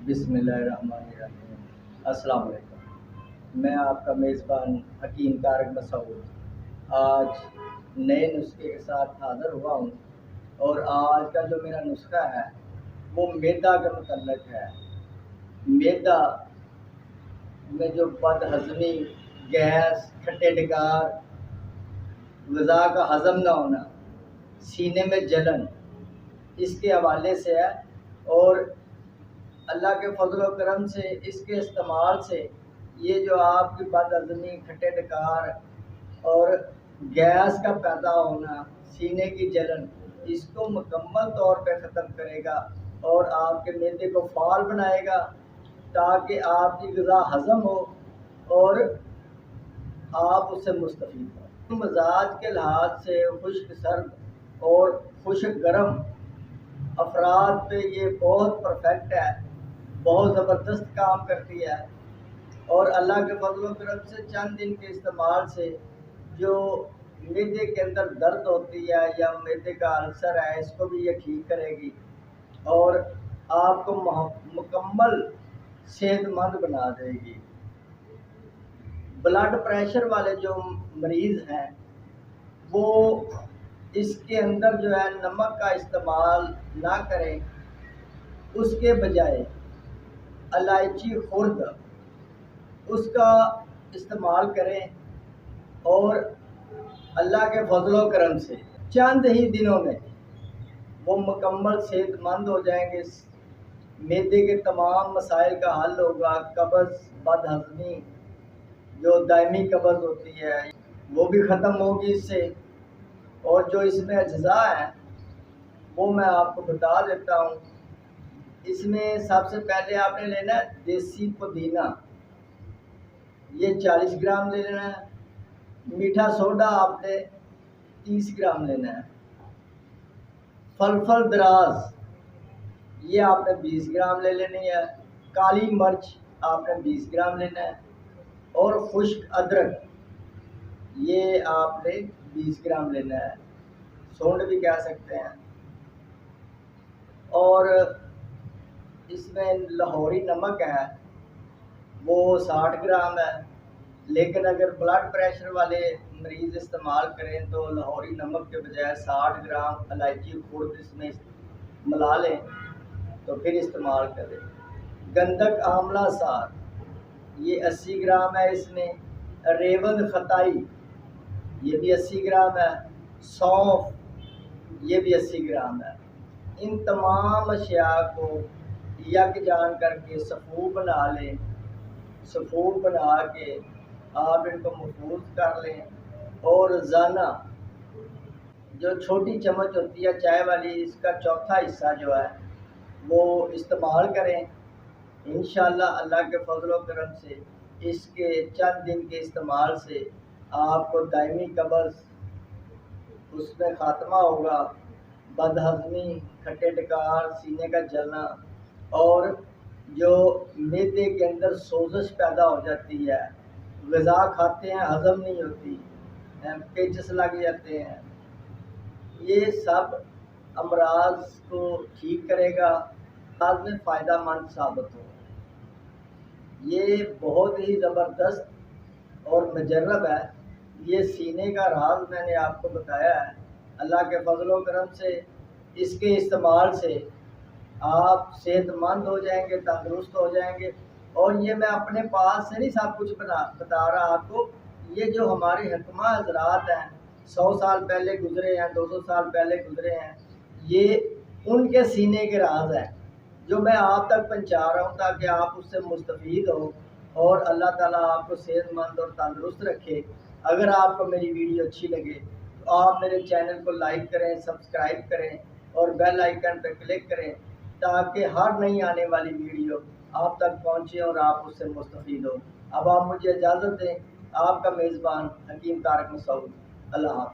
बिस्मिल्लाहिर्रहमानिर्रहीम। अस्सलाम वालेकुम। मैं आपका मेज़बान हकीम तारक मसूद आज नए नुस्खे के साथ हाज़िर हुआ हूँ। और आज का जो मेरा नुस्खा है वो मैदा के मुतल्लिक़ है। मैदा में जो बदहज़मी, गैस, खट्टे ढकार, ग़िज़ा का हज़म ना होना, सीने में जलन, इसके हवाले से है। और अल्लाह के फज़ल व करम से इसके इस्तेमाल से ये जो आपकी बदहज़मी, खट्टे ढकार और गैस का पैदा होना, सीने की जलन, इसको मुकम्मल तौर पे ख़त्म करेगा और आपके मैदे को फ़ाल बनाएगा ताकि आपकी ग़िज़ा हज़म हो और आप उससे मुस्तफ़ीद हों। मिजाज के लिहाज से खुश्क सर्द और खुश्क गर्म अफराद पे ये बहुत परफेक्ट है, बहुत ज़बरदस्त काम करती है। और अल्लाह के फज़ल व करम से चंद दिन के इस्तेमाल से जो मैदे के अंदर दर्द होती है या मैदे का अल्सर है, इसको भी ये ठीक करेगी और आपको मुकम्मल सेहतमंद बना देगी। ब्लड प्रेशर वाले जो मरीज़ हैं वो इसके अंदर जो है नमक का इस्तेमाल ना करें, उसके बजाय इलायची खुर्द उसका इस्तेमाल करें और अल्लाह के फज़ल व करम से चंद ही दिनों में वो मुकम्मल सेहतमंद हो जाएंगे। मैदे के तमाम मसाइल का हल होगा। कब्ज़, बदहज़मी, जो दायमी कब्ज़ होती है वो भी ख़त्म होगी इससे। और जो इसमें अज्जा है वो मैं आपको बता देता हूँ। इसमें सबसे पहले आपने लेना है देसी पुदीना, ये 40 ग्राम ले लेना है। मीठा सोडा आपने 30 ग्राम लेना है। फलफल दराज ये आपने 20 ग्राम ले लेनी है। काली मिर्च आपने 20 ग्राम लेना है। और खुश्क अदरक ये आपने 20 ग्राम लेना है, सोंड भी कह सकते हैं। और इसमें लाहौरी नमक है वो 60 ग्राम है, लेकिन अगर ब्लड प्रेशर वाले मरीज़ इस्तेमाल करें तो लाहौरी नमक के बजाय 60 ग्राम इलायची खुर्द इसमें मिला लें तो फिर इस्तेमाल करें। गंधक आंवला सार ये 80 ग्राम है इसमें। रेवंद खताई ये भी 80 ग्राम है। सौंफ ये भी 80 ग्राम है। इन तमाम अशिया को यकजान करके सफ़ूफ बना लें। सफ़ूफ बना के आप इनको महफूज कर लें और रोज़ाना जो छोटी चम्मच होती है चाय वाली, इसका चौथा हिस्सा जो है वो इस्तेमाल करें। इंशाअल्लाह अल्लाह के फज़ल व करम से इसके चंद दिन के इस्तेमाल से आपको दायमी कब्ज़ उसमें ख़ात्मा होगा। बदहज़मी, खट्टे ढकार, सीने का जलना और जो मैदे के अंदर सोज़श पैदा हो जाती है, ग़िज़ा खाते हैं हज़म नहीं होती, पेचिस लग जाते हैं, ये सब अमराज को ठीक करेगा, बाद में फ़ायदा मंद साबित हो। ये बहुत ही ज़बरदस्त और मुजर्रब है। ये सीने का राज मैंने आपको बताया है। अल्लाह के फज़ल व करम से इसके इस्तेमाल से आप सेहतमंद हो जाएंगे, तंदुरुस्त हो जाएंगे। और ये मैं अपने पास से नहीं सब कुछ बता रहा आपको। ये जो हमारे हकमा हज़रात हैं, 100 साल पहले गुज़रे हैं, 200 साल पहले गुज़रे हैं, ये उनके सीने के राज हैं जो मैं आप तक पहुँचा रहा हूँ ताकि आप उससे मुस्तफ़ीद हो और अल्लाह ताला आपको सेहतमंद और तंदुरुस्त रखे। अगर आपको मेरी वीडियो अच्छी लगे तो आप मेरे चैनल को लाइक करें, सब्सक्राइब करें और बेल आइकन पर क्लिक करें ताकि हर नई आने वाली वीडियो आप तक पहुँचे और आप उससे मुस्तफ़ीद हो। अब आप मुझे इजाज़त दें। आपका मेज़बान हकीम तारक मसूद। अल्लाह हाफ़िज़।